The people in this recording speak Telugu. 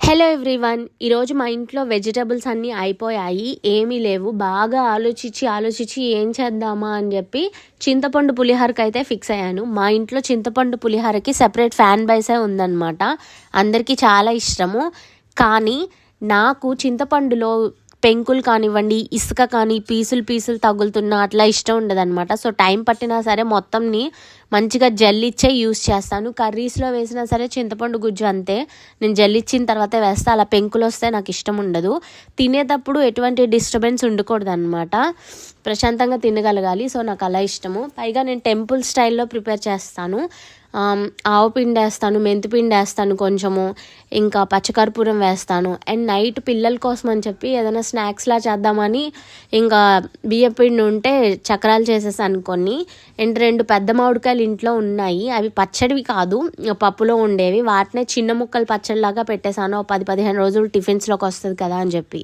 హలో ఎవ్రీవన్, ఈరోజు మా ఇంట్లో వెజిటబుల్స్ అన్నీ అయిపోయాయి, ఏమీ లేవు. బాగా ఆలోచించి ఏం చేద్దామా అని చెప్పి చింతపండు పులిహోరకి అయితే ఫిక్స్ అయ్యాను. మా ఇంట్లో చింతపండు పులిహోరకి సెపరేట్ ఫ్యాన్ బైసే ఉందన్నమాట. అందరికీ చాలా ఇష్టము. కానీ నాకు చింతపండులో పెంకులు కానివ్వండి, ఇసుక కానీ పీసులు తగులుతున్న అట్లా ఇష్టం ఉండదన్నమాట. సో టైం పట్టినా సరే మొత్తంని మంచిగా జల్లిచ్చే యూస్ చేస్తాను. కర్రీస్లో వేసినా సరే చింతపండు గుజ్జు అంతే, నేను జల్లిచ్చిన తర్వాతే వేస్తా. అలా పెంకులు వస్తే నాకు ఇష్టం ఉండదు. తినేటప్పుడు ఎటువంటి డిస్టర్బెన్స్ ఉండకూడదు అనమాట, ప్రశాంతంగా తినగలగాలి. సో నాకు అలా ఇష్టము. పైగా నేను టెంపుల్ స్టైల్లో ప్రిపేర్ చేస్తాను. ఆవు పిండి వేస్తాను, మెంతిపిండి వేస్తాను కొంచెము, ఇంకా పచ్చకర్పూరం వేస్తాను. అండ్ నైట్ పిల్లల కోసం అని చెప్పి ఏదైనా స్నాక్స్లా చేద్దామని ఇంకా బియ్యం పిండి ఉంటే చక్రాలు చేసేసాను కొన్ని. అండ్ 2 పెద్ద మామిడికాయలు ఇంట్లో ఉన్నాయి. అవి పచ్చడివి కాదు, పప్పులో ఉండేవి. వాటినే చిన్న ముక్కలు పచ్చడిలాగా పెట్టేశాను. 10-15 రోజులు టిఫిన్స్లోకి వస్తుంది కదా అని చెప్పి.